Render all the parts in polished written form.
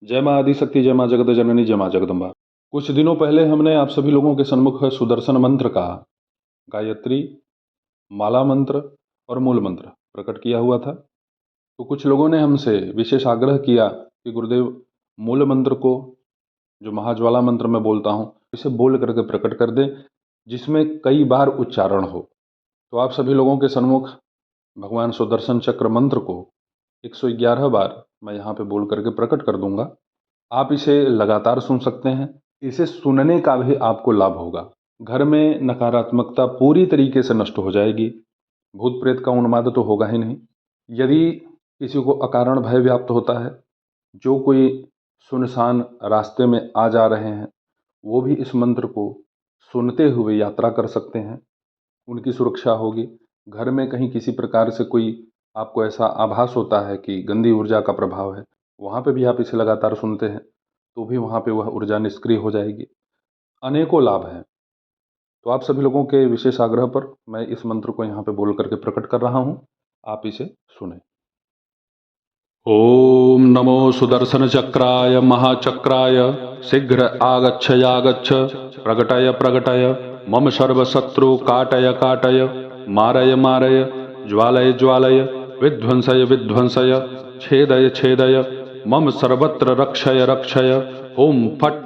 जय माँ आदिशक्ति, जय माँ जगत जननी, जय माँ जगदम्बा। कुछ दिनों पहले हमने आप सभी लोगों के सन्मुख सुदर्शन मंत्र का गायत्री, माला मंत्र और मूल मंत्र प्रकट किया हुआ था। तो कुछ लोगों ने हमसे विशेष आग्रह किया कि गुरुदेव मूल मंत्र को, जो महाज्वाला मंत्र मैं बोलता हूँ, इसे बोल करके प्रकट कर दें, जिसमें कई बार उच्चारण हो। तो आप सभी लोगों के सन्मुख भगवान सुदर्शन चक्र मंत्र को 111 बार मैं यहाँ पे बोल करके प्रकट कर दूंगा। आप इसे लगातार सुन सकते हैं। इसे सुनने का भी आपको लाभ होगा। घर में नकारात्मकता पूरी तरीके से नष्ट हो जाएगी। भूत प्रेत का उन्माद तो होगा ही नहीं। यदि किसी को अकारण भय व्याप्त होता है, जो कोई सुनसान रास्ते में आ जा रहे हैं, वो भी इस मंत्र को सुनते हुए यात्रा कर सकते हैं। उनकी सुरक्षा होगी। घर में कहीं किसी प्रकार से कोई आपको ऐसा आभास होता है कि गंदी ऊर्जा का प्रभाव है, वहाँ पे भी आप इसे लगातार सुनते हैं तो भी वहाँ पे वह ऊर्जा निष्क्रिय हो जाएगी। अनेकों लाभ हैं। तो आप सभी लोगों के विशेष आग्रह पर मैं इस मंत्र को यहाँ पे बोल करके प्रकट कर रहा हूँ। आप इसे सुने। ओम नमो सुदर्शन चक्राय महाचक्राय शीघ्र आगच्छ प्रगटय प्रगटय मम सर्वशत्रु काटय काटय मारय मारय ज्वालय ज्वालय विध्वंसय विध्वंसय छेदय छेदय मम सर्वत्र रक्षय रक्षय ओम फट।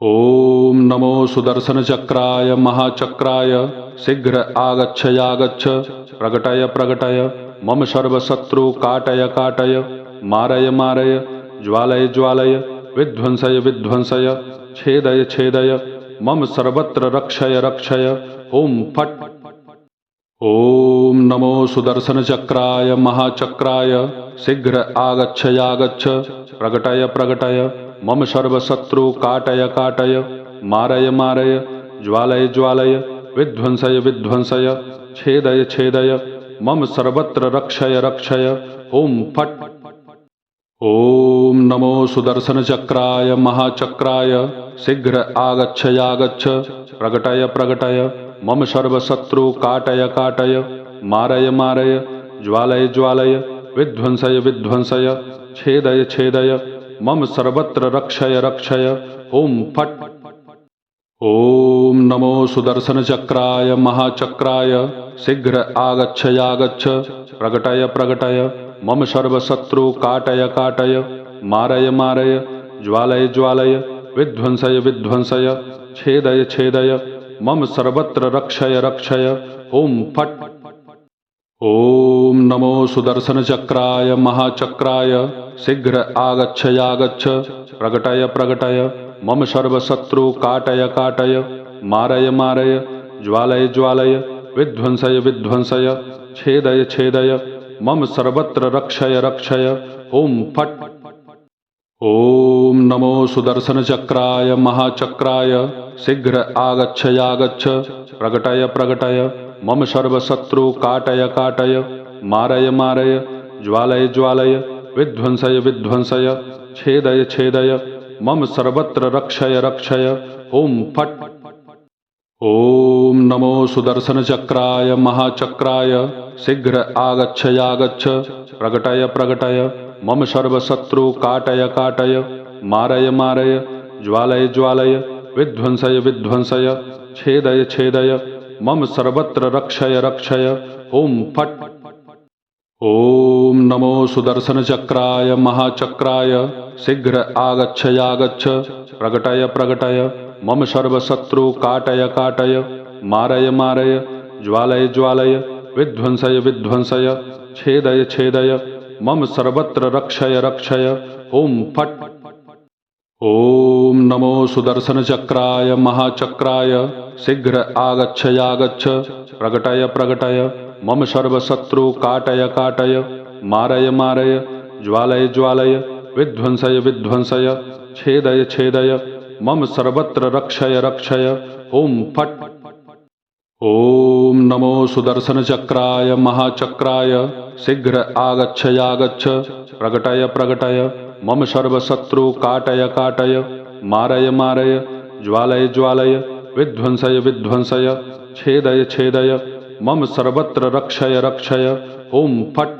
ओम नमो सुदर्शन चक्राय महाचक्राय शीघ्र आगच्छ प्रगटय प्रगटय मम सर्वशत्रु काटय काटय मारय मारय ज्वालय ज्वालय विध्वंसय विध्वंसय छेदय छेदय मम सर्वत्र रक्षय रक्षय ओम फट। ओम नमो सुदर्शन चक्राय महाचक्राय शीघ्र आगच्छ प्रगटय प्रगटय मम सर्वशत्रु काटय काटय मारय मारय ज्वालय ज्वालय विध्वंसय विध्वंसय छेदय छेदय मम सर्वत्र रक्षय रक्षय ओम फट। ओम नमो सुदर्शन चक्राय महाचक्राय शीघ्र आगच्छ प्रगटय प्रगटय मम सर्वशत्रु काटय काटय मारय मारय ज्वालय ज्वालय विध्वंसय विध्वंसय छेदय छेदय मम सर्वत्र रक्षय रक्षय ओम फट। ओम नमो सुदर्शन चक्राय महाचक्राय शीघ्र आगच्छ प्रगटय प्रगटय मम सर्वशत्रु काटय काटय मारय मारय ज्वालय ज्वालय विध्वंसय विध्वंसय छेदय छेदय मम सर्वत्र रक्षय रक्षय ओम फट। ओम नमो सुदर्शन चक्राय महाचक्राय शीघ्र आगच्छ प्रगटय प्रगटय मम सर्वशत्रु काटय काटय मारय मारय ज्वालय ज्वालय विध्वंसय विध्वंसय छेदय छेदय मम सर्वत्र रक्षय रक्षय ओम फट। ओम नमो सुदर्शन चक्राय महाचक्राय शीघ्र आगच्छ प्रगटय प्रगटय मम सर्वशत्रु काटय काटय मारय मारय ज्वालय ज्वालय विध्वंसय विध्वंसय छेदय छेदय मम सर्वत्र रक्षय रक्षय ओम फट। ओम नमो सुदर्शन चक्राय महाचक्राय शीघ्र आगच्छ प्रगटय प्रगटय मम सर्वशत्रु काटय काटय मारय मारय ज्वालय ज्वालय विध्वंसय विध्वंसय छेदय छेदय मम सर्वत्र रक्षय रक्षय ओम फट। ओम नमो सुदर्शन चक्राय महाचक्राय शीघ्र आगच्छ प्रगटय प्रगटय मम सर्वशत्रु काटय काटय मारय मारय ज्वालय ज्वालय विध्वंसय विध्वंसय छेदय छेदय मम सर्वत्र रक्षय रक्षय ओम फट। ओम नमो सुदर्शन चक्राय महाचक्राय शीघ्र आगच्छ प्रगटय प्रगटय मम सर्वशत्रु काटय काटय मारय मारय ज्वालय ज्वालय विध्वंसय विध्वंसय छेदय छेदय मम सर्वत्र रक्षय रक्षय ओम फट। ओम नमो सुदर्शन चक्राय महाचक्राय शीघ्र आगच्छ प्रगटय प्रगटय मम सर्वशत्रु काटय काटय मारय मारय ज्वालय ज्वालय विध्वंसय विध्वंसय छेदय छेदय मम सर्वत्र रक्षय रक्षय ओम फट।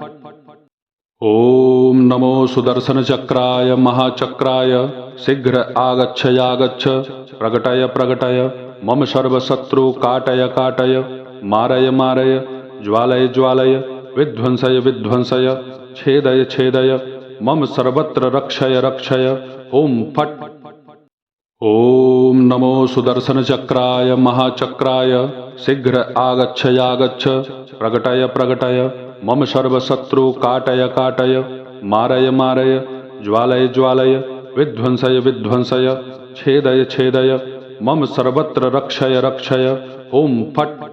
ओम नमो सुदर्शन चक्राय महाचक्राय शीघ्र आगच्छयागच्छ प्रकटय प्रकटय मम सर्वशत्रु काटय काटय मारय मारय ज्वालय ज्वालय विध्वंसय विध्वंसय छेदय छेदय मम सर्वत्र रक्षय रक्षय ओम फट्। ओम नमो सुदर्शन चक्राय महाचक्राय शीघ्र आगच्छयागच्छ प्रकटय प्रकटय मम सर्वशत्रु काटय काटय मारय मारय ज्वालय ज्वालय विध्वंसय विध्वंसय छेदय छेदय मम सर्वत्र रक्षय रक्षय ओम फट्।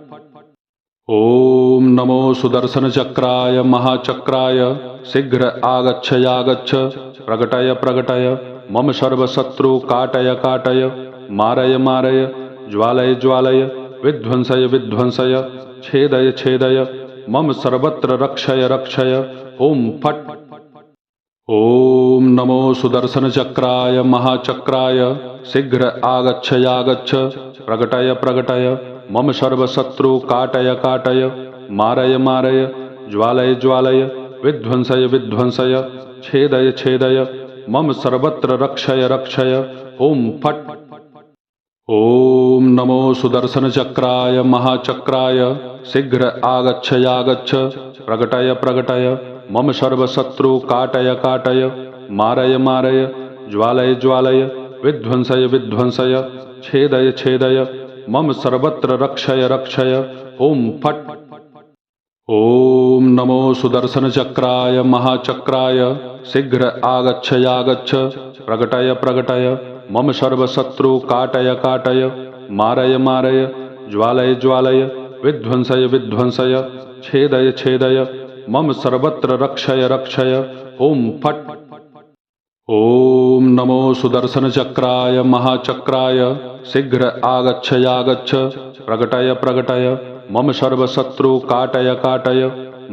ओम नमो सुदर्शन चक्राय महाचक्राय शीघ्र आगच्छयागच्छ प्रकटय प्रकटय मम सर्वशत्रु काटय काटय मारय मारय ज्वालय ज्वालय विध्वंसय विध्वंसय छेदय छेदय मम सर्वत्र रक्षय रक्षय ओम फट्। ओम नमो सुदर्शन चक्राय महाचक्राय शीघ्र आगच्छयागच्छ प्रकटय प्रकटय मम सर्वशत्रु काटय काटय मारय मारय ज्वालय ज्वालय विध्वंसय विध्वंसय छेदय छेदय मम सर्वत्र रक्षय रक्षय ओम फट्। ओम नमो सुदर्शन चक्राय महाचक्राय शीघ्र आगच्छयागच्छ प्रकटय प्रकटय मम सर्वशत्रु काटय काटय मारय मारय ज्वालय ज्वालय विध्वंसय विध्वंसय छेदय छेदय मम सर्वत्र रक्षय रक्षय ओम फट्। ओम नमो सुदर्शन चक्राय महाचक्राय शीघ्र आगच्छयागच्छ प्रकटय प्रकटय मम सर्वशत्रु काटय काटय मारय मारय ज्वालय ज्वालय विध्वंसय विध्वंसय छेदय छेदय मम सर्वत्र रक्षय रक्षय ओम फट्। ओम नमो सुदर्शन चक्राय महाचक्राय शीघ्र आगच्छयागच्छ प्रकटय प्रकटय मम सर्वशत्रु काटय काटय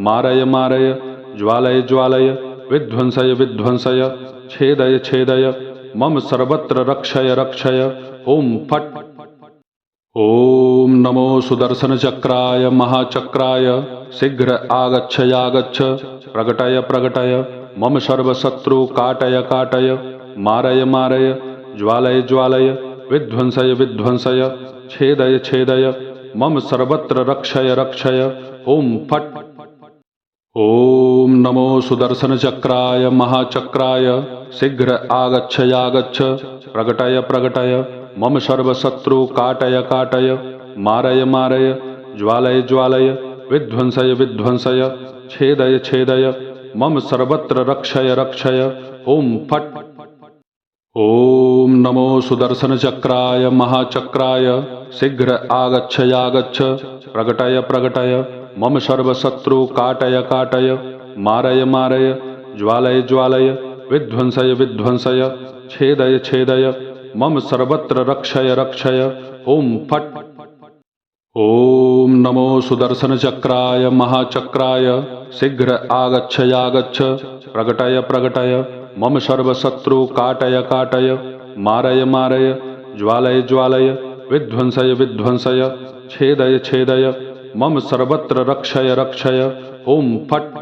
मारय मारय ज्वालय ज्वालय विध्वंसय विध्वंसय छेदय छेदय मम सर्वत्र रक्षय रक्षय ओम फट्। ओम नमो सुदर्शन चक्राय महाचक्राय शीघ्र आगच्छयागच्छ प्रकटय प्रकटय मम सर्वशत्रु काटय काटय मारय मारय ज्वालय ज्वालय विध्वंसय विध्वंसय छेदय छेदय मम सर्वत्र रक्षय रक्षय ओम फट्। ओम नमो सुदर्शन चक्राय महाचक्राय शीघ्र आगच्छयागच्छ प्रकटय प्रकटय मम सर्वशत्रु काटय काटय मारय मारय ज्वालय ज्वालय विध्वंसय विध्वंसय छेदय छेदय मम सर्वत्र रक्षय रक्षय ओम फट्। ओम नमो सुदर्शन चक्राय महाचक्राय शीघ्र आगच्छयागच्छ प्रकटय प्रकटय मम सर्वशत्रु काटय काटय मारय मारय ज्वालय ज्वालय विध्वंसय विध्वंसय छेदय छेदय मम सर्वत्र रक्षय रक्षय ओम फट्। ओम नमो सुदर्शन चक्राय महाचक्राय शीघ्र आगच्छयागच्छ प्रकटय प्रकटय मम सर्वशत्रु काटय काटय मारय मारय ज्वालय ज्वालय विध्वंसय विध्वंसय छेदय छेदय मम सर्वत्र रक्षय रक्षय ओम फट्।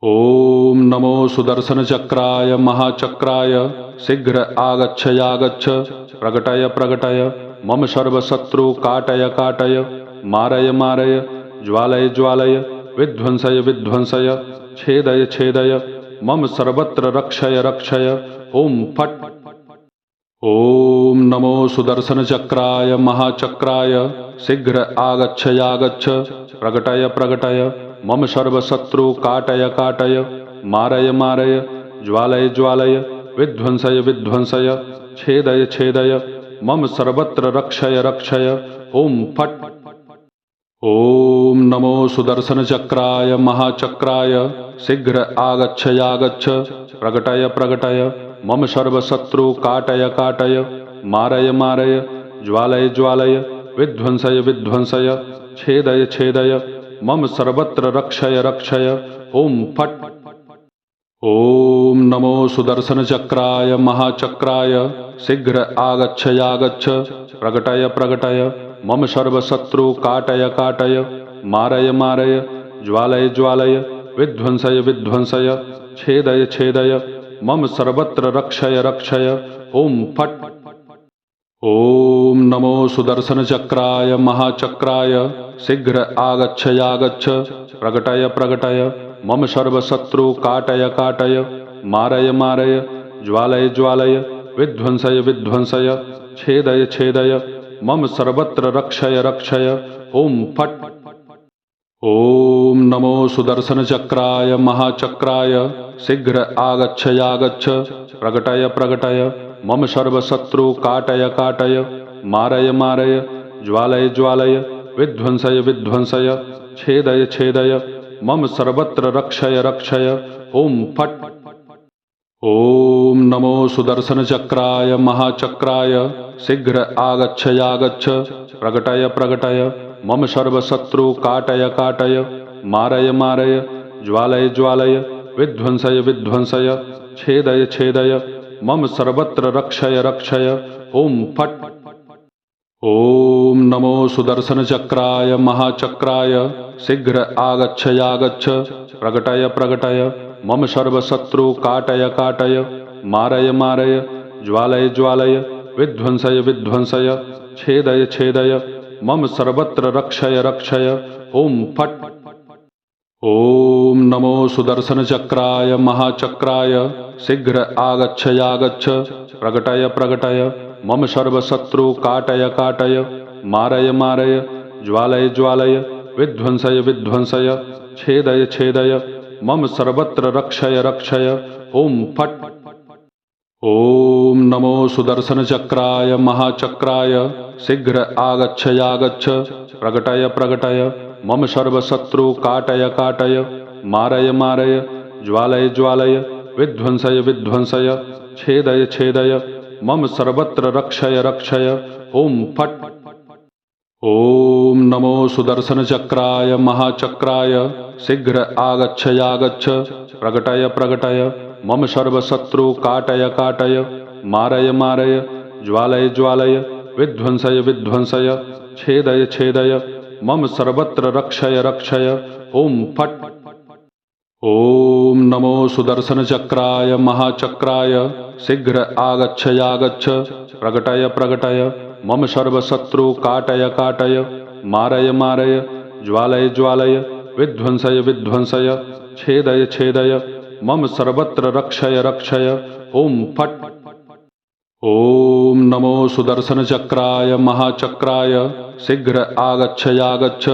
ओम नमो सुदर्शन चक्राय महाचक्राय शीघ्र आगच्छयागच्छ प्रकटय प्रकटय मम सर्वशत्रु काटय काटय मारय मारय ज्वालय ज्वालय विध्वंसय विध्वंसय छेदय छेदय मम सर्वत्र रक्षय रक्षय ओम फट्। ओम नमो सुदर्शन चक्राय महाचक्राय शीघ्र आगच्छयागच्छ प्रकटय प्रकटय मम सर्वशत्रु काटय काटय मारय मारय ज्वालय ज्वालय विध्वंसय विध्वंसय छेदय छेदय मम सर्वत्र रक्षय रक्षय ओम फट्। ओम नमो सुदर्शन चक्राय महाचक्राय शीघ्र आगच्छयागच्छ प्रकटय प्रकटय मम सर्वशत्रु काटय काटय मारय मारय ज्वालय ज्वालय विध्वंसय विध्वंसय छेदय छेदय मम सर्वत्र रक्षय रक्षय ओम फट्। ओम नमो सुदर्शन चक्राय महाचक्राय शीघ्र आगच्छयागच्छ प्रकटय प्रकटय मम सर्वशत्रु काटय काटय मारय मारय ज्वालय ज्वालय विध्वंसय विध्वंसय छेदय छेदय मम सर्वत्र रक्षय रक्षय ओम फट्। ओम नमो सुदर्शन चक्राय महाचक्राय शीघ्र आगच्छ प्रकटय प्रकटय मम सर्वशत्रु काटय काटय मारय मारय ज्वालय ज्वालय विध्वंसय विध्वंसय छेदय छेदय मम सर्वत्र रक्षय रक्षय ओम फट्। ओम नमो सुदर्शन चक्राय महाचक्राय शीघ्र आगच्छ प्रकटय प्रकटय मम सर्वशत्रु काटय काटय मारय मारय ज्वालय ज्वालय विध्वंसय विध्वंसय छेदय छेदय मम सर्वत्र रक्षय रक्षय ओम फट्। ओम नमो सुदर्शन चक्राय महाचक्राय शीघ्र आगच्छ प्रकटय प्रकटय मम सर्वशत्रु काटय काटय मारय मारय ज्वालय ज्वालय विध्वंसय विध्वंसय छेदय छेदय मम सर्वत्र रक्षय रक्षय ओम फट्। ओम नमो सुदर्शन चक्राय महाचक्राय शीघ्र आगच्छ प्रकटय प्रकटय मम सर्वशत्रु काटय काटय मारय मारय ज्वालय ज्वालय विध्वंसय विध्वंसय छेदय छेदय मम सर्वत्र रक्षय रक्षय ओम फट्। ओम नमो सुदर्शन चक्राय महाचक्राय शीघ्र आगच्छ प्रकटय प्रकटय मम सर्वशत्रु काटय काटय मारय मारय ज्वालय ज्वालय विध्वंसय विध्वंसय छेदय छेदय मम सर्वत्र रक्षय रक्षय ओम फट्। ओम नमो सुदर्शन चक्राय महाचक्राय शीघ्र आगच्छ प्रकटय प्रकटय मम सर्वशत्रु काटय काटय मारय मारय ज्वालय ज्वालय विध्वंसय विध्वंसय छेदय छेदय मम सर्वत्र रक्षय रक्षय ओम फट्। ओम नमो सुदर्शन चक्राय महाचक्राय शीघ्र आगच्छ प्रकटय प्रकटय मम सर्वशत्रु काटय काटय मारय मारय ज्वालय ज्वालय विध्वंसय विध्वंसय छेदय छेदय मम सर्वत्र रक्षय रक्षय ओम फट्। ओम नमो सुदर्शन चक्राय महाचक्राय शीघ्र आगच्छ प्रकटय प्रकटय मम सर्वशत्रु काटय काटय मारय मारय ज्वालय ज्वालय विध्वंसय विध्वंसय छेदय छेदय मम सर्वत्र रक्षय रक्षय ओम फट्। ओम नमो सुदर्शन चक्राय महाचक्राय शीघ्र आगच्छ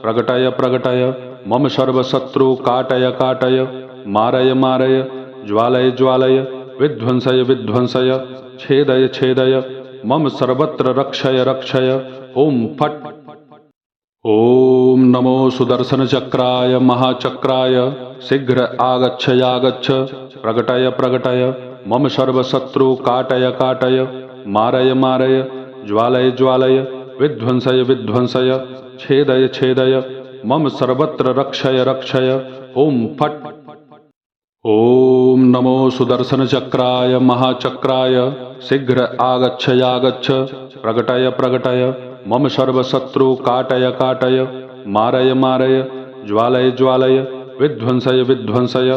प्रकटय प्रकटय मम सर्वशत्रु काटय काटय मारय मारय ज्वालय ज्वालय विध्वंसय विध्वंसय छेदय छेदय मम सर्वत्र रक्षय रक्षय ओम फट्। ओम नमो सुदर्शन चक्राय महाचक्राय शीघ्र आगच्छ प्रकटय प्रकटय मम सर्वशत्रु काटय काटय मारय मारय ज्वालय ज्वालय विध्वंसय विध्वंसय छेदय छेदय मम सर्वत्र रक्षय रक्षय ओम फट्। ओम नमो सुदर्शन चक्राय महाचक्राय शीघ्र आगच्छ प्रकटय प्रकटय मम सर्वशत्रु काटय काटय मारय मारय ज्वालय ज्वालय विध्वंसय विध्वंसय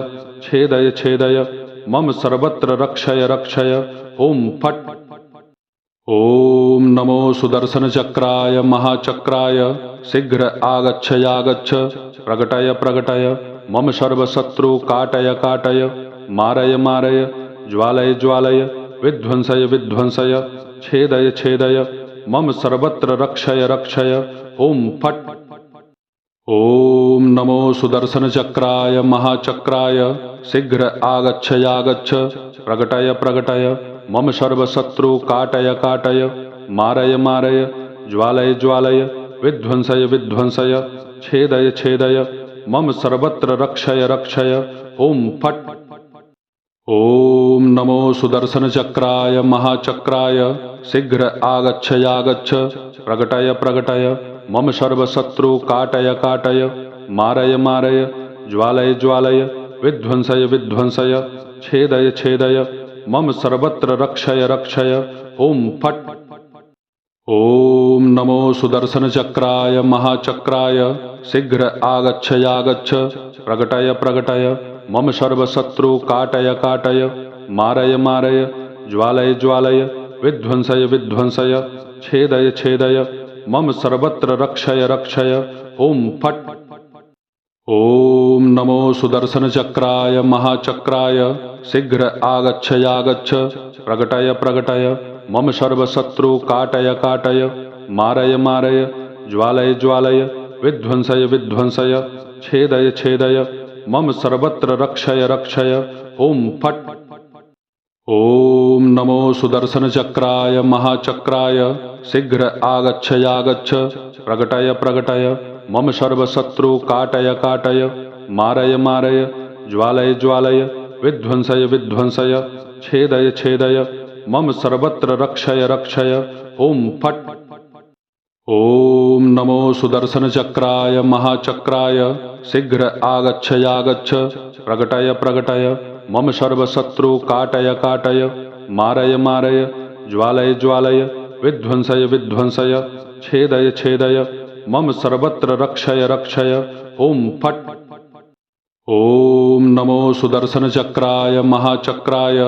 छेदय छेदय मम सर्वत्र रक्षय रक्षय ओम फट्। ओम नमो सुदर्शन चक्राय महाचक्राय शीघ्र आगच्छ प्रकटय प्रकटय मम सर्वशत्रु काटय काटय मारय मारय ज्वालय ज्वालय विध्वंसय विध्वंसय छेदय छेदय मम सर्वत्र रक्षय रक्षय ओम फट्। ओम नमो सुदर्शन चक्राय महाचक्राय शीघ्र आगच्छ प्रकटय प्रकटय मम सर्वशत्रु काटय काटय मारय मारय ज्वालय ज्वालय विध्वंसय विध्वंसय छेदय छेदय मम सर्वत्र रक्षय रक्षय ओम फट्। ओम नमो सुदर्शन चक्राय महाचक्राय शीघ्र आगच्छ प्रकटय प्रकटय मम सर्वशत्रु काटय काटय मारय मारय ज्वालय ज्वालय विध्वंसय विध्वंसय छेदय छेदय मम सर्वत्र रक्षय रक्षय ओम फट्। ओम नमो सुदर्शन चक्राय महाचक्राय शीघ्र आगच्छयागच्छ प्रकटय प्रकटय मम सर्वशत्रु काटय काटय मारय मारय ज्वालय ज्वालय विध्वंसय विध्वंसय छेदय छेदय मम सर्वत्र रक्षय रक्षय ओम फट्। ओम नमो सुदर्शन चक्राय महाचक्राय शीघ्र आगच्छयागच्छ प्रकटय प्रकटय मम सर्वशत्रु काटय काटय मारय मारय ज्वालय ज्वालय विध्वंसय विध्वंसय छेदय छेदय मम सर्वत्र रक्षय रक्षय ओम फट्। ओम नमो सुदर्शन चक्राय महाचक्राय शीघ्र आगच्छयागच्छ प्रकटय प्रकटय मम सर्वशत्रु काटय काटय मारय मारय ज्वालय ज्वालय विध्वंसय विध्वंसय छेदय छेदय मम सर्वत्र रक्षय रक्षय ओम फट्। ओम नमो सुदर्शन चक्राय महाचक्राय शीघ्र आगच्छयागच्छ प्रकटय प्रकटय मम सर्वशत्रु काटय काटय मारय मारय ज्वालय ज्वालय विध्वंसय विध्वंसय छेदय छेदय मम सर्वत्र रक्षय रक्षय ओम फट्। ओम नमो सुदर्शन चक्राय महाचक्राय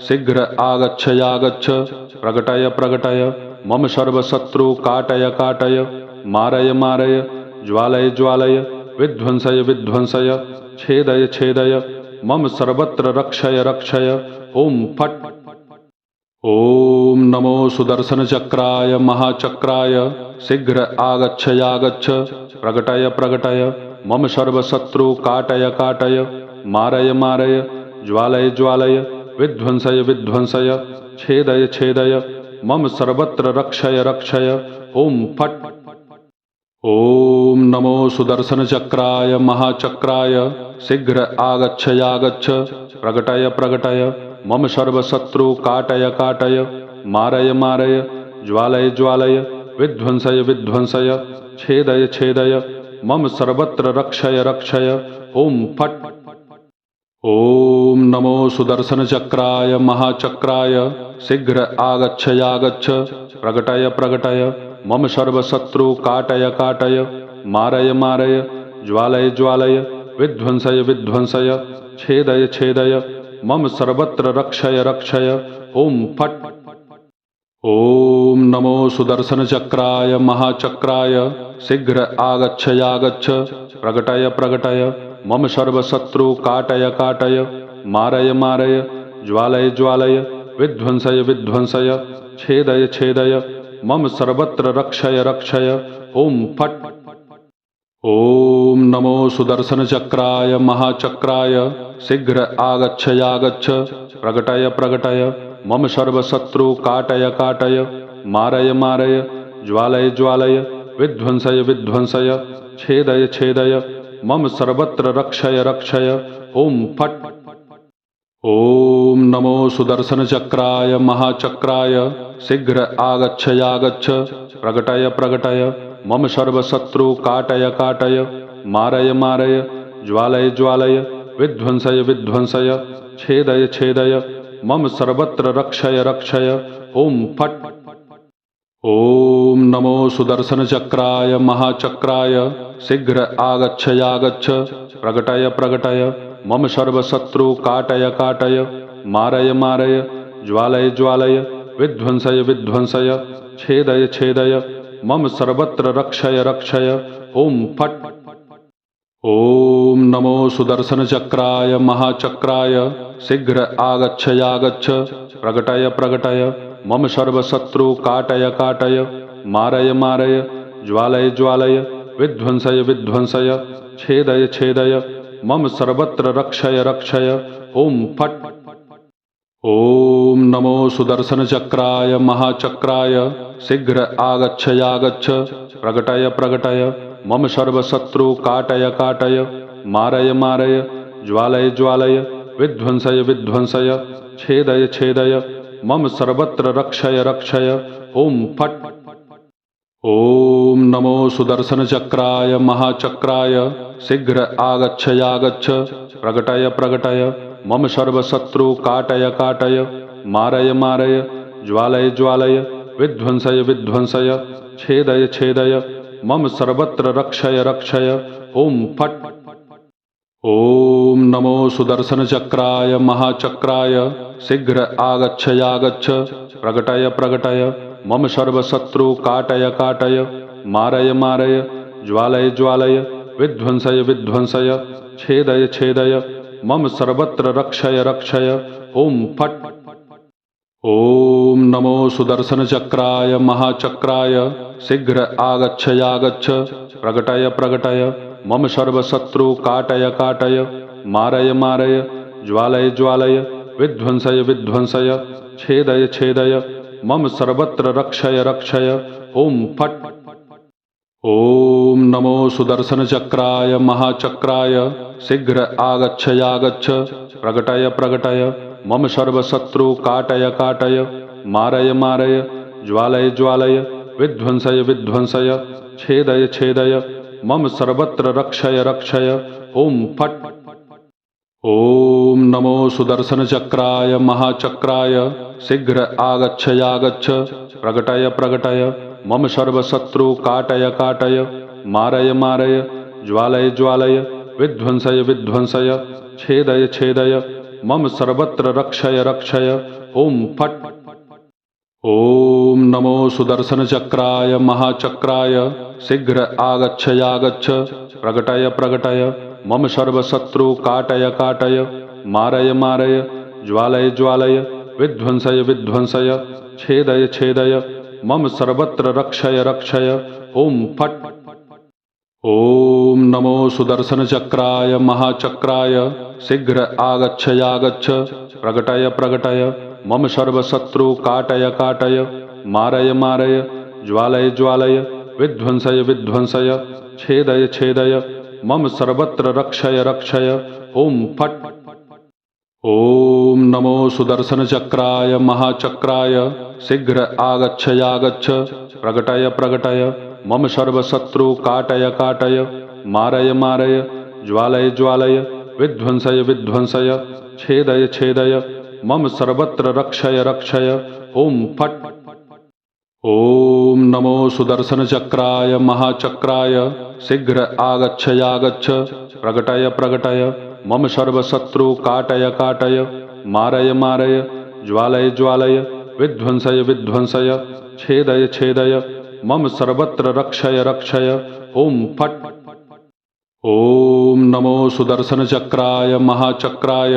शीघ्र आगच्छयागच्छ प्रकटय प्रकटय मम सर्वशत्रु काटय काटय मारय मारय ज्वालय ज्वालय विध्वंसय विध्वंसय छेदय छेदय मम सर्वत्र रक्षय रक्षय ओम फट्। ओम नमो सुदर्शन चक्राय महाचक्राय शीघ्र आगच्छयागच्छ प्रकटय प्रकटय मम सर्वशत्रु काटय काटय मारय मारय ज्वालय ज्वालय विध्वंसय विध्वंसय छेदय छेदय मम सर्वत्र रक्षय रक्षय ओम फट्। ओम नमो सुदर्शन चक्राय महाचक्राय शीघ्र आगच्छयागच्छ प्रकटय प्रकटय मम सर्वशत्रु काटय काटय मारय मारय ज्वालय ज्वालय विध्वंसय विध्वंसय छेदय छेदय मम सर्वत्र रक्षय रक्षय ओम फट्। ओम नमो सुदर्शन चक्राय महाचक्राय शीघ्र आगच्छयागच्छ प्रकटय प्रकटय मम सर्वशत्रु काटय काटय मारय मारय ज्वालय ज्वालय विध्वंसय विध्वंसय छेदय छेदय मम सर्वत्र रक्षय रक्षय ओम फट्। ओम नमो सुदर्शन चक्राय महाचक्राय शीघ्र आगच्छयागच्छ प्रकटय प्रकटय मम सर्वशत्रु काटय काटय मारय मारय ज्वालय ज्वालय विध्वंसय विध्वंसय छेदय छेदय मम सर्वत्र रक्षय रक्षय ओम फट्। ओम नमो सुदर्शन चक्राय महाचक्राय शीघ्र आगच्छयागच्छ प्रकटय प्रकटय मम सर्वशत्रु काटय काटय मारय मारय ज्वालय ज्वालय विध्वंसय विध्वंसय छेदय छेदय मम सर्वत्र रक्षय रक्षय ओम फट्। ओम नमो सुदर्शन चक्राय महाचक्राय शीघ्र आगच्छयागच्छ प्रकटय प्रकटय मम सर्वशत्रु काटय काटय मारय मारय ज्वालय ज्वालय विध्वंसय विध्वंसय छेदय छेदय मम सर्वत्र रक्षय रक्षय ओम फट्। ओम नमो सुदर्शन चक्राय महाचक्राय शीघ्र आगच्छयागच्छ प्रकटय प्रकटय मम सर्वशत्रु काटय काटय मारय मारय ज्वालय ज्वालय विध्वंसय विध्वंसय छेदय छेदय मम सर्वत्र रक्षय रक्षय ओम फट्। ओम नमो सुदर्शन चक्राय महाचक्राय शीघ्र आगच्छयागच्छ प्रकटय प्रकटय मम सर्वशत्रु काटय काटय मारय मारय ज्वालय ज्वालय विध्वंसय विध्वंसय छेदय छेदय मम सर्वत्र रक्षय रक्षय ओम फट्। ओम नमो सुदर्शन चक्राय महाचक्राय शीघ्र आगच्छयागच्छ प्रकटय प्रकटय मम सर्वशत्रु काटय काटय मारय मारय ज्वालय ज्वालय विध्वंसय विध्वंसय छेदय छेदय मम सर्वत्र रक्षय रक्षय ओम फट्। ओम नमो सुदर्शन चक्राय महाचक्राय शीघ्र आगच्छयागच्छ प्रकटय प्रकटय मम सर्वशत्रु काटय काटय मारय मारय ज्वालय ज्वालय विध्वंसय विध्वंसय छेदय छेदय मम सर्वत्र रक्षय रक्षय ओम फट्। ओम नमो सुदर्शन चक्राय महाचक्राय शीघ्र आगच्छ प्रकटय प्रकटय मम सर्वशत्रु काटय काटय मारय मारय ज्वालय ज्वालय विध्वंसय विध्वंसय छेदय छेदय मम सर्वत्र रक्षय रक्षय ओम फट्। ओम नमो सुदर्शन चक्राय महाचक्राय शीघ्र आगच्छ प्रकटय प्रकटय मम सर्वशत्रु काटय काटय मारय मारय ज्वालय ज्वालय विध्वंसय विध्वंसय छेदय छेदय मम सर्वत्र रक्षय रक्षय ओम फट्। ओम नमो सुदर्शन चक्राय महाचक्राय शीघ्र आगच्छ प्रकटय प्रकटय मम सर्वशत्रु काटय काटय मारय मारय ज्वालय ज्वालय विध्वंसय विध्वंसय छेदय छेदय मम सर्वत्र रक्षय रक्षय ओम फट्। ओम नमो सुदर्शन चक्राय महाचक्राय शीघ्र आगच्छ प्रकटय प्रकटय मम सर्वशत्रु काटय काटय मारय मारय ज्वालय ज्वालय विध्वंसय विध्वंसय छेदय छेदय मम सर्वत्र रक्षय रक्षय ओम फट्। ओम नमो सुदर्शन चक्राय महाचक्राय शीघ्र आगच्छ प्रकटय प्रकटय मम सर्वशत्रु काटय काटय मारय मारय ज्वालय ज्वालय विध्वंसय विध्वंसय छेदय छेदय मम सर्वत्र रक्षय रक्षय ओम फट्। ओम नमो सुदर्शन चक्राय महाचक्राय शीघ्र आगच्छ प्रकटय प्रकटय मम सर्वशत्रु काटय काटय मारय मारय ज्वालय ज्वालय विध्वंसय विध्वंसय छेदय छेदय मम सर्वत्र रक्षय रक्षय ओम फट्। ओम नमो सुदर्शन चक्राय महाचक्राय शीघ्र आगच्छ प्रकटय प्रकटय मम सर्वशत्रु काटय काटय मारय मारय ज्वालय ज्वालय विध्वंसय विध्वंसय छेदय छेदय मम सर्वत्र रक्षय रक्षय ओम फट्। ओम नमो सुदर्शन चक्राय महाचक्राय शीघ्र आगच्छ प्रकटय प्रकटय मम सर्वशत्रु काटय काटय मारय मारय ज्वालय ज्वालय विध्वंसय विध्वंसय छेदय छेदय मम सर्वत्र रक्षय रक्षय ओम फट्। ओम नमो सुदर्शन चक्राय महाचक्राय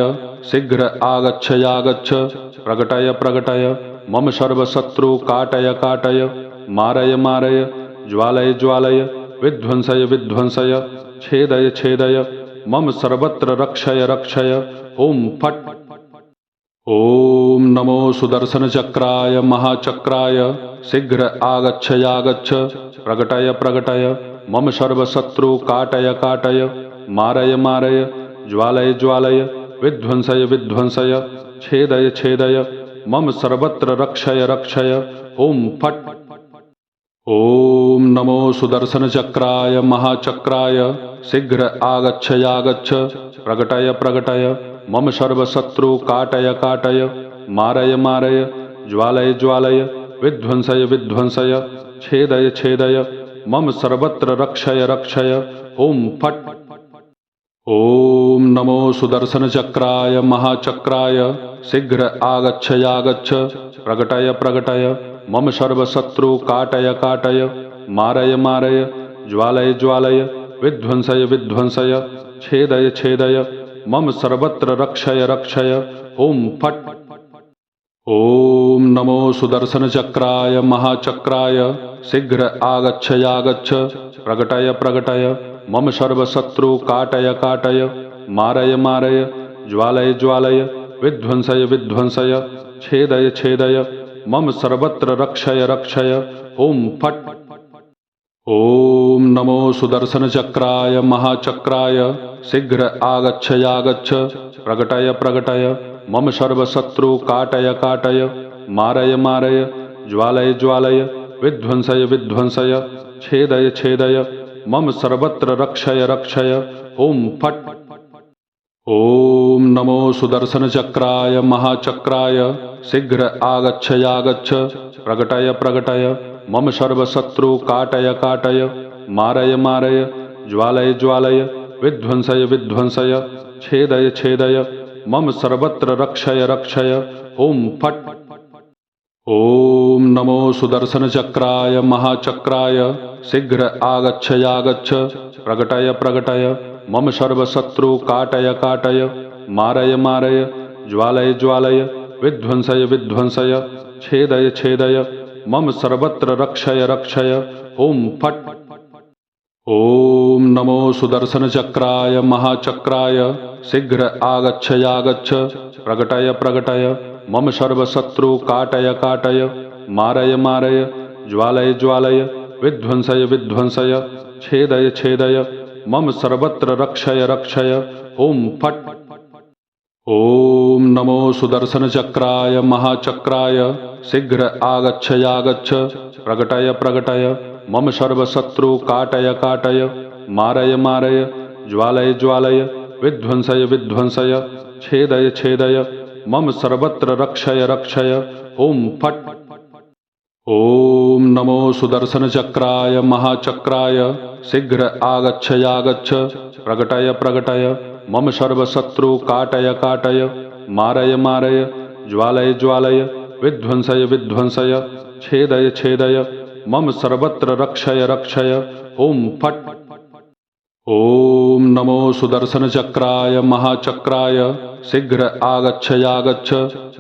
शीघ्र आगच्छ प्रकटय प्रकटय मम सर्वशत्रु काटय काटय मारय मारय ज्वालय ज्वालय विध्वंसय विध्वंसय छेदय छेदय मम सर्वत्र रक्षय रक्षय ओम फट्। ओम नमो सुदर्शन चक्राय महाचक्राय शीघ्र आगच्छ प्रकटय प्रकटय मम सर्वशत्रु काटय काटय मारय मारय ज्वालय ज्वालय विध्वंसय विध्वंसय छेदय छेदय मम सर्वत्र रक्षय रक्षय ओम फट्। ओम नमो सुदर्शन चक्राय महाचक्राय शीघ्र आगच्छ प्रकटय प्रकटय मम सर्वशत्रु काटय काटय मारय मारय ज्वालय ज्वालय विध्वंसय विध्वंसय छेदय छेदय मम सर्वत्र रक्षय रक्षय ओम फट्। ओम नमो सुदर्शन चक्राय महाचक्राय शीघ्र आगच्छ प्रकटय प्रकटय मम सर्वशत्रु काटय काटय मारय मारय ज्वालय ज्वालय विध्वंसय विध्वंसय छेदय छेदय मम सर्वत्र रक्षय रक्षय ओम फट्। ओम नमो सुदर्शन चक्राय महाचक्राय शीघ्र आगच्छ प्रकटय प्रकटय मम सर्वशत्रु काटय काटय मारय मारय ज्वालय ज्वालय विध्वंसय विध्वंसय छेदय छेदय मम सर्वत्र रक्षय रक्षय ओम फट्। ओम नमो सुदर्शन चक्राय महाचक्राय शीघ्र आगच्छ प्रकटय प्रकटय मम सर्वशत्रु काटय काटय मारय मारय ज्वालय ज्वालय विध्वंसय विध्वंसय छेदय छेदय मम सर्वत्र रक्षय रक्षय ओम फट्। ओम नमो सुदर्शन चक्राय महाचक्राय शीघ्र आगच्छ प्रकटय प्रकटय मम सर्वशत्रु काटय काटय मारय मारय ज्वालय ज्वालय विध्वंसय विध्वंसय छेदय छेदय मम सर्वत्र रक्षय रक्षय ओम फट। ओम नमो सुदर्शन चक्राय महाचक्राय शीघ्र आगच्छ प्रकटय प्रकटय मम सर्वशत्रु काटय काटय मारय मारय ज्वालय ज्वालय विध्वंसय विध्वंसय छेदय छेदय मम सर्वत्र रक्षय रक्षय ओम फट। ओम नमो सुदर्शन चक्राय महाचक्राय शीघ्र आगच्छ प्रकटय प्रकटय मम सर्वशत्रु काटय काटय मारय मारय ज्वालय ज्वालय विध्वंसय विध्वंसय छेदय छेदय मम सर्वत्र रक्षय रक्षय ओम फट। ओम नमो सुदर्शन चक्राय महाचक्राय शीघ्र आगच्छ प्रकटय प्रकटय मम सर्वशत्रु काटय काटय मारय मारय ज्वालय ज्वालय विध्वंसय विध्वंसय छेदय छेदय मम सर्वत्र रक्षय रक्षय ओम फट। ओम नमो सुदर्शन चक्राय महाचक्राय शीघ्र आगच्छ प्रकटय प्रकटय मम सर्वशत्रु काटय काटय मारय मारय ज्वालय ज्वालय विध्वंसय विध्वंसय छेदय छेदय मम सर्वत्र रक्षय रक्षय ओम फट। ओम नमो सुदर्शन चक्राय महाचक्राय शीघ्र आगच्छ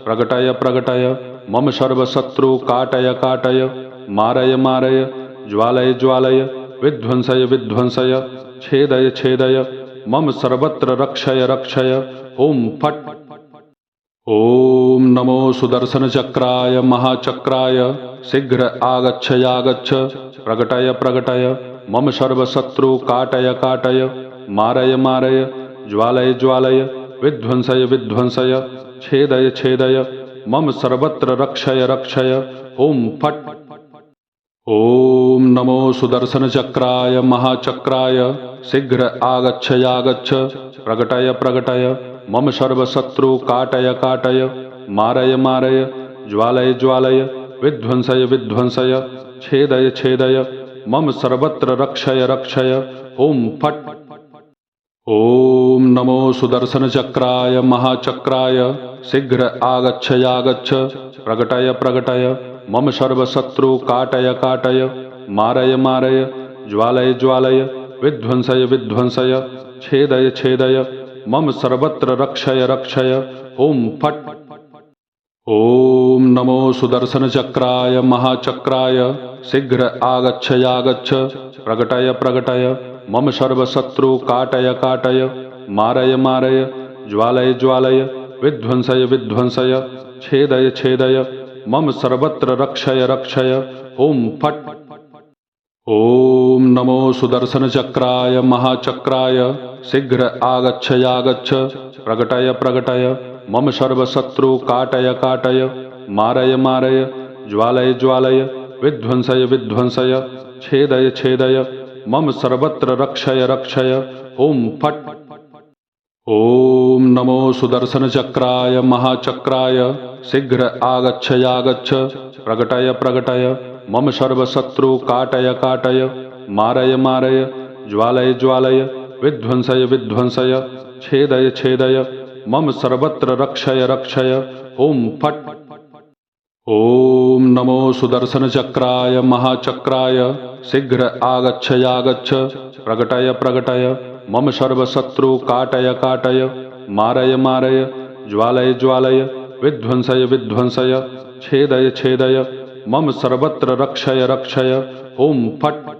प्रकटय प्रकटय मम सर्वशत्रु काटय काटय मारय मारय ज्वालय ज्वालय विध्वंसय विध्वंसय छेदय छेदय मम सर्वत्र रक्षय रक्षय ओम फट। ओम नमो सुदर्शन चक्राय महाचक्राय शीघ्र आगच्छ प्रकटय प्रकटय मम सर्वशत्रु काटय काटय मारय मारय ज्वालय ज्वालय विध्वंसय विध्वंसय छेदय छेदय मम सर्वत्र रक्षय रक्षय ओम फट। ओम नमो सुदर्शन चक्राय महाचक्राय शीघ्र आगच्छ प्रकटय प्रकटय मम सर्वशत्रु काटय काटय मारय मारय ज्वालय ज्वालय विध्वंसय विध्वंसय छेदय छेदय मम सर्वत्र रक्षय रक्षय ओम फट। ओम नमो सुदर्शन चक्राय महाचक्राय शीघ्र आगच्छ प्रकटय प्रकटय मम सर्वशत्रु काटय काटय मारय मारय ज्वालय ज्वालय विध्वंसय विध्वंसय छेदय छेदय मम सर्वत्र रक्षय रक्षय ओम फट। ओम नमो सुदर्शन चक्राय महाचक्राय शीघ्र आगच्छ प्रकटय प्रकटय मम सर्वशत्रु काटय काटय मारय मारय ज्वालय ज्वालय विध्वंसय विध्वंसय छेदय छेदय मम सर्वत्र रक्षय रक्षय ओम फट। ओम नमो सुदर्शन चक्राय महाचक्राय शीघ्र आगच्छ प्रकटय प्रकटय मम सर्वशत्रु काटय काटय मारय मारय ज्वालय ज्वालय विध्वंसय विध्वंसय छेदय छेदय मम सर्वत्र रक्षय रक्षय ओम फट। ओम नमो सुदर्शन चक्राय महाचक्राय शीघ्र आगच्छ प्रकटय प्रकटय मम सर्वशत्रु काटय काटय मारय मारय ज्वालय ज्वालय विध्वंसय विध्वंसय छेदय छेदय मम सर्वत्र रक्षय रक्षय ओम फट। ओम नमो सुदर्शन चक्राय महाचक्राय शीघ्र आगच्छ प्रकटय प्रकटय मम सर्वशत्रु काटय काटय मारय मारय ज्वालय ज्वालय विध्वंसय विध्वंसय छेदय छेदय मम सर्वत्र रक्षय रक्षय ओम फट।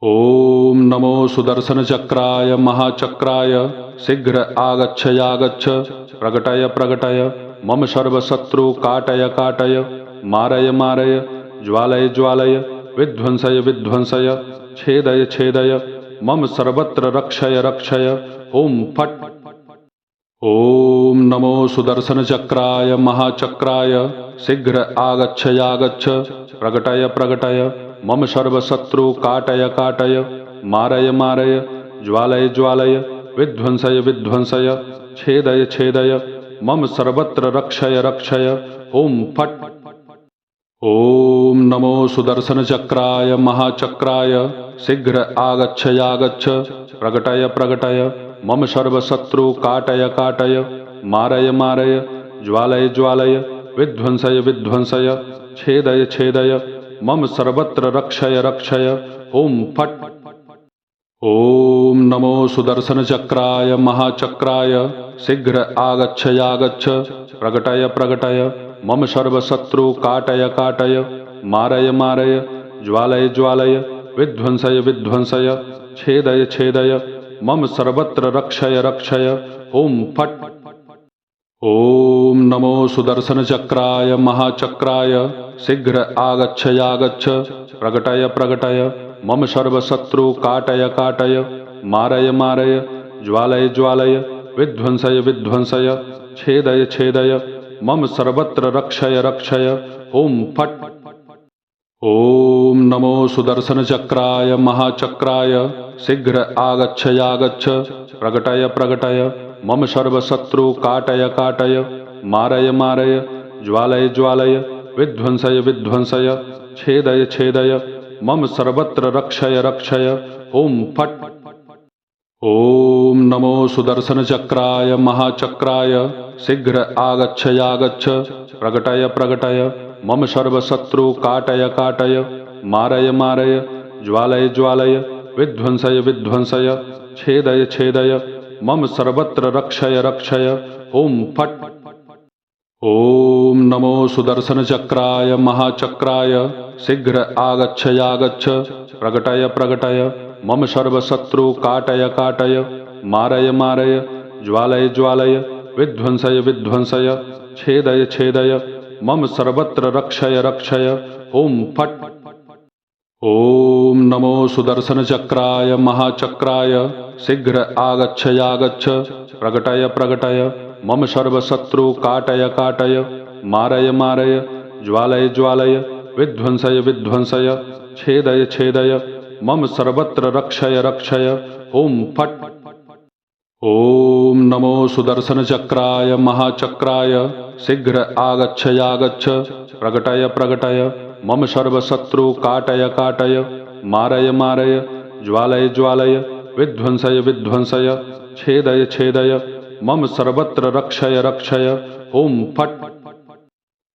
ओम नमो सुदर्शन चक्राय महाचक्राय शीघ्र आगच्छ प्रकटय प्रकटय मम सर्वशत्रु काटय काटय मारय मारय ज्वालय ज्वालय विध्वंसय विध्वंसय छेदय छेदय मम सर्वत्र रक्षय रक्षय ओम फट। ओम नमो सुदर्शन चक्राय महाचक्राय शीघ्र आगच्छ प्रकटय प्रकटय मम सर्वशत्रु काटय काटय मारय मारय ज्वालय ज्वालय विध्वंसय विध्वंसय छेदय छेदय मम सर्वत्र रक्षय रक्षय ओम फट्। ओम नमो सुदर्शन चक्राय महाचक्राय शीघ्र आगच्छ प्रकटय प्रकटय मम सर्वशत्रु काटय काटय मारय मारय ज्वालय ज्वालय विध्वंसय विध्वंसय छेदय छेदय मम सर्वत्र रक्षय रक्षय ओम फट्। ओम नमो सुदर्शन चक्राय महाचक्राय शीघ्र आगच्छ प्रकटय प्रकटय मम सर्वशत्रु काटय काटय मारय मारय ज्वालय ज्वालय विध्वंसय विध्वंसय छेदय छेदय मम सर्वत्र रक्षय रक्षय ओम फट्। ओम नमो सुदर्शन चक्राय महाचक्राय शीघ्र आगच्छ प्रकटय प्रकटय मम सर्वशत्रु काटय काटय मारय मारय ज्वालय ज्वालय विध्वंसय विध्वंसय छेदय छेदय मम सर्वत्र रक्षय रक्षय ओम फट्। ओम नमो सुदर्शन चक्राय महाचक्राय शीघ्र आगच्छ प्रकटय प्रकटय मम सर्वशत्रु काटय काटय मारय मारय ज्वालय ज्वालय विध्वंसय विध्वंसय छेदय छेदय मम सर्वत्र रक्षय रक्षय ओम फट्। ओम नमो सुदर्शन चक्राय महाचक्राय शीघ्र आगच्छ प्रकटय प्रकटय मम सर्वशत्रु काटय काटय मारय मारय ज्वालय ज्वालय विध्वंसय विध्वंसय छेदय छेदय मम सर्वत्र रक्षय रक्षय ओम फट्। ओम नमो सुदर्शन चक्राय महाचक्राय शीघ्र आगच्छ प्रकटय प्रकटय मम सर्वशत्रु काटय काटय मारय मारय ज्वालय ज्वालय विध्वंसय विध्वंसय छेदय छेदय मम सर्वत्र रक्षय रक्षय ओम फट्। ओम नमो सुदर्शन चक्राय महाचक्राय शीघ्र आगच्छ प्रकटय प्रकटय मम सर्वशत्रु काटय काटय मारय मारय ज्वालय ज्वालय विध्वंसय विध्वंसय छेदय छेदय मम सर्वत्र रक्षय रक्षय ओम फट्। ओम नमो सुदर्शन चक्राय महाचक्राय शीघ्र आगच्छ प्रकटय प्रकटय मम सर्वशत्रु काटय काटय मारय मारय ज्वालय ज्वालय विध्वंसय विध्वंसय छेदय छेदय मम सर्वत्र रक्षय रक्षय ओम फट्।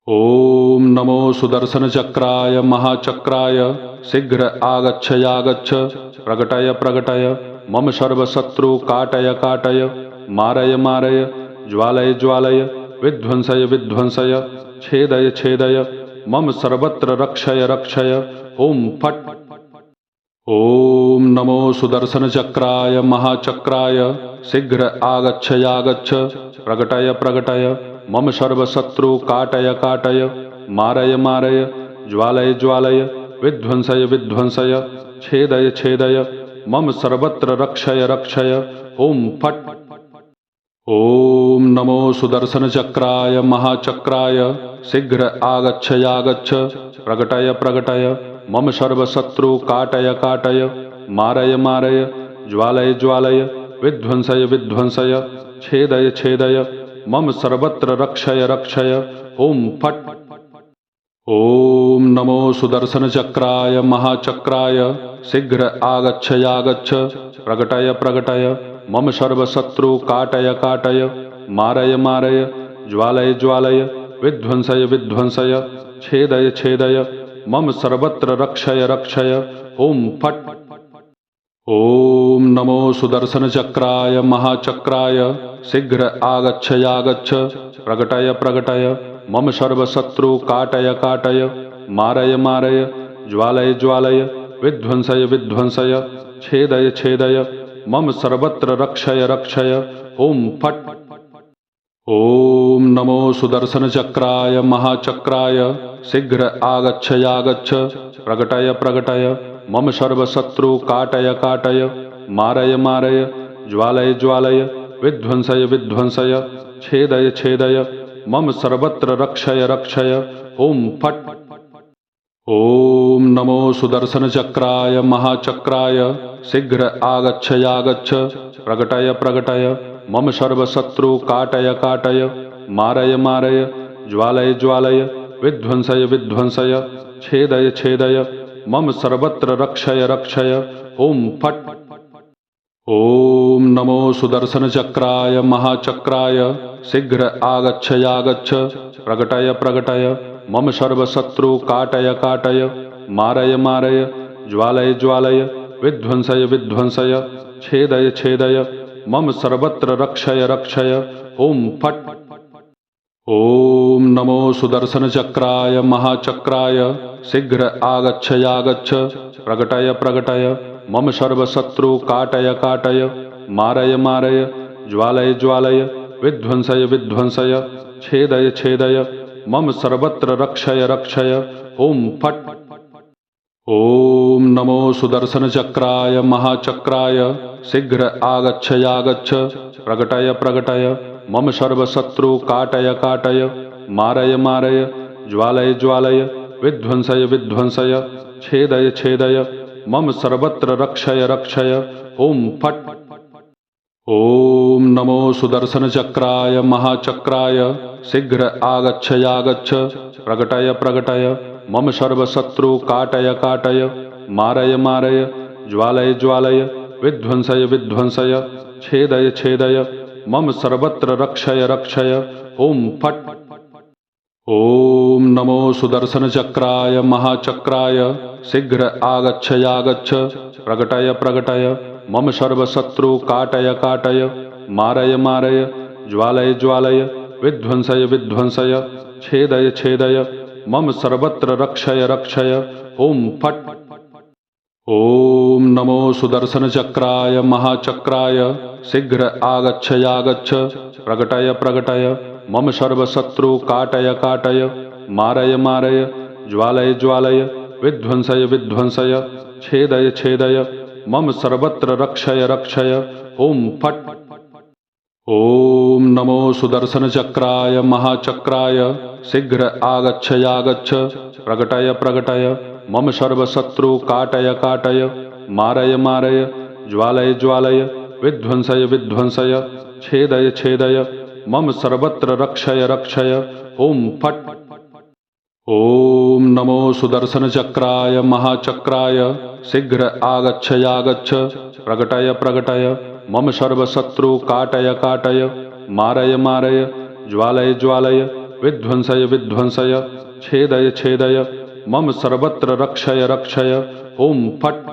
ओम नमो सुदर्शन चक्राय महाचक्राय शीघ्र आगच्छ प्रकटय प्रकटय मम सर्वशत्रु काटय काटय मारय मारय ज्वालय ज्वालय विध्वंसय विध्वंसय छेदय छेदय मम सर्वत्र रक्षय रक्षय ओम फट्। ओम नमो सुदर्शन चक्राय महाचक्राय शीघ्र आगच्छ प्रकटय प्रकटय मम सर्वशत्रु काटय काटय मारय मारय ज्वालय ज्वालय विध्वंसय विध्वंसय छेदय छेदय मम सर्वत्र रक्षय रक्षय ओम फट्। ओम नमो सुदर्शन चक्राय महाचक्राय शीघ्र आगच्छ प्रकटय प्रकटय मम सर्वशत्रु काटय काटय मारय मारय ज्वालय ज्वालय विध्वंसय विध्वंसय छेदय छेदय मम सर्वत्र रक्षय रक्षय ओम फट्। ओम नमो सुदर्शन चक्राय महाचक्राय शीघ्र आगच्छ प्रकटय प्रकटय मम सर्वशत्रु काटय काटय मारय मारय ज्वालय ज्वालय विध्वंसय विध्वंसय छेदय छेदय मम सर्वत्र रक्षय रक्षय ओम फट्। ओम नमो सुदर्शन चक्राय महाचक्राय शीघ्र आगच्छ प्रकटय प्रकटय मम सर्वशत्रु काटय काटय मारय मारय ज्वालय ज्वालय विध्वंसय विध्वंसय छेदय छेदय मम सर्वत्र रक्षय रक्षय ओम फट्। ओम नमो सुदर्शन चक्राय महाचक्राय शीघ्र आगच्छ प्रकटय प्रकटय मम सर्वशत्रु काटय काटय मारय मारय ज्वालय ज्वालय विध्वंसय विध्वंसय छेदय छेदय मम सर्वत्र रक्षय रक्षय ओम फट्। ओम नमो सुदर्शन चक्राय महाचक्राय शीघ्र आगच्छ प्रकटय प्रकटय मम सर्वशत्रु काटय काटय मारय मारय ज्वालय ज्वालय विध्वंसय विध्वंसय छेदय छेदय मम सर्वत्र रक्षय रक्षय ओम फट्। ओम नमो सुदर्शन चक्राय महाचक्राय शीघ्र आगच्छ प्रकटय प्रकटय मम सर्वशत्रु काटय काटय मारय मारय ज्वालय ज्वालय विध्वंसय विध्वंसय छेदय छेदय मम सर्वत्र रक्षय रक्षय ओम फट्। ओम नमो सुदर्शन चक्राय महाचक्राय शीघ्र आगच्छ प्रकटय प्रकटय मम सर्वशत्रु काटय काटय मारय मारय ज्वालय ज्वालय विध्वंसय विध्वंसय छेदय छेदय मम सर्वत्र रक्षय रक्षय ओम फट्। ओम नमो सुदर्शन चक्राय महाचक्राय शीघ्र आगच्छ प्रकटय प्रकटय मम सर्वशत्रु काटय काटय मारय मारय ज्वालय ज्वालय विध्वंसय विध्वंसय छेदय छेदय मम सर्वत्र रक्षय रक्षय ओम फट्। ओम नमो सुदर्शन चक्राय महाचक्राय शीघ्र आगच्छ प्रकटय प्रकटय मम सर्वशत्रु काटय काटय मारय मारय ज्वालय ज्वालय विध्वंसय विध्वंसय छेदय छेदय मम सर्वत्र रक्षय रक्षय ओम फट्। ओम नमो सुदर्शन चक्राय महाचक्राय शीघ्र आगच्छ प्रकटय प्रकटय मम सर्वशत्रु काटय काटय मारय मारय ज्वालय ज्वालय विध्वंसय विध्वंसय छेदय छेदय मम सर्वत्र रक्षय रक्षय ओम फट्। ओम नमो सुदर्शन चक्राय महाचक्राय शीघ्र आगच्छ प्रकटय प्रकटय मम सर्वशत्रु काटय काटय मारय मारय ज्वालय ज्वालय विध्वंसय विध्वंसय छेदय छेदय मम सर्वत्र रक्षय रक्षय ओम फट्। ओम नमो सुदर्शन चक्राय महाचक्राय शीघ्र आगच्छ प्रकटय प्रकटय मम सर्वशत्रु काटय काटय मारय मारय ज्वालय ज्वालय विध्वंसय विध्वंसय छेदय छेदय मम सर्वत्र रक्षय रक्षय ओम फट्। ओम नमो सुदर्शन चक्राय महाचक्राय शीघ्र आगच्छ प्रकटय प्रकटय मम सर्वशत्रु काटय काटय मारय मारय ज्वालय ज्वालय विध्वंसय विध्वंसय छेदय छेदय मम सर्वत्र रक्षय रक्षय ओम फट्।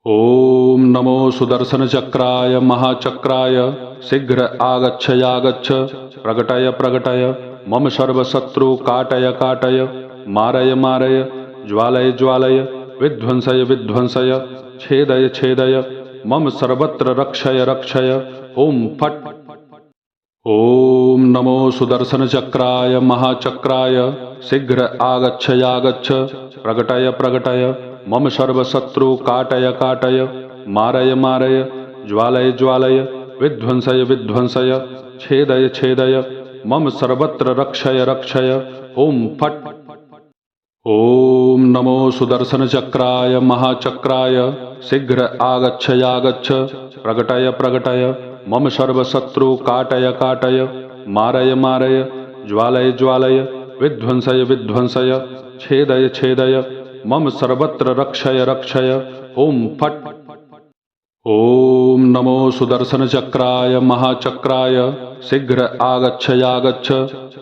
ओम नमो सुदर्शन चक्राय महाचक्राय शीघ्र आगच्छ प्रकटय प्रकटय मम सर्वशत्रु काटय काटय मारय मारय ज्वालय ज्वालय विध्वंसय विध्वंसय छेदय छेदय मम सर्वत्र रक्षय रक्षय ओम फट्। ओम नमो सुदर्शन चक्राय महाचक्राय शीघ्र आगच्छ प्रकटय प्रकटय मम सर्वशत्रु काटय काटय मारय मारय ज्वालय ज्वालय विध्वंसय विध्वंसय छेदय छेदय मम सर्वत्र रक्षय रक्षय ओम फट्। ओम नमो सुदर्शन चक्राय महाचक्राय शीघ्र आगच्छ प्रकटय प्रकटय मम सर्वशत्रु काटय काटय मारय मारय ज्वालय ज्वालय विध्वंसय विध्वंसय छेदय छेदय मम सर्वत्र रक्षय रक्षय ओम फट्। ओम नमो सुदर्शन चक्राय महाचक्राय शीघ्र आगच्छ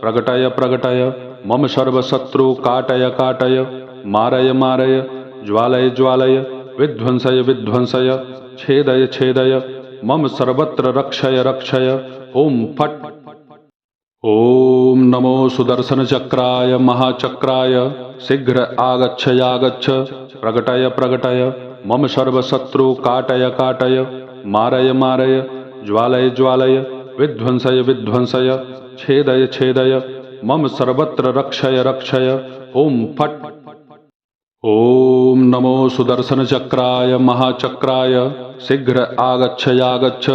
प्रकटय प्रकटय मम सर्वशत्रु काटय काटय मारय मारय ज्वालय ज्वालय विध्वंसय विध्वंसय छेदय छेदय मम सर्वत्र रक्षय रक्षय ओम फट्। ओम नमो सुदर्शन चक्राय महाचक्राय शीघ्र आगच्छ प्रकटय प्रकटय मम सर्वशत्रु काटय काटय मारय मारय ज्वालय ज्वालय विध्वंसय विध्वंसय छेदय छेदय मम सर्वत्र रक्षय रक्षय ओम फट्। ओम नमो सुदर्शन चक्राय महाचक्राय शीघ्र आगच्छ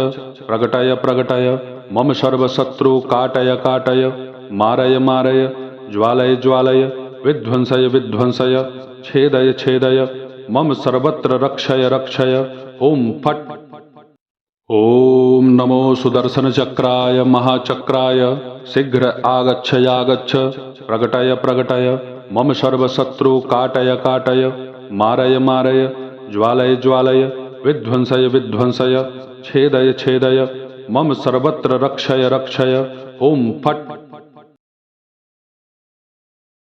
प्रकटय प्रकटय मम सर्वशत्रु काटय काटय मारय मारय ज्वालय ज्वालय विध्वंसय विध्वंसय छेदय छेदय मम सर्वत्र रक्षय रक्षय ओम फट। ओम नमो सुदर्शन चक्राय महाचक्राय शीघ्र आगच्छ प्रकटय प्रकटय मम सर्वशत्रु काटय काटय मारय मारय ज्वालय ज्वालय विध्वंसय विध्वंसय छेदय छेदय मम सर्वत्र रक्षय रक्षय ओम फट।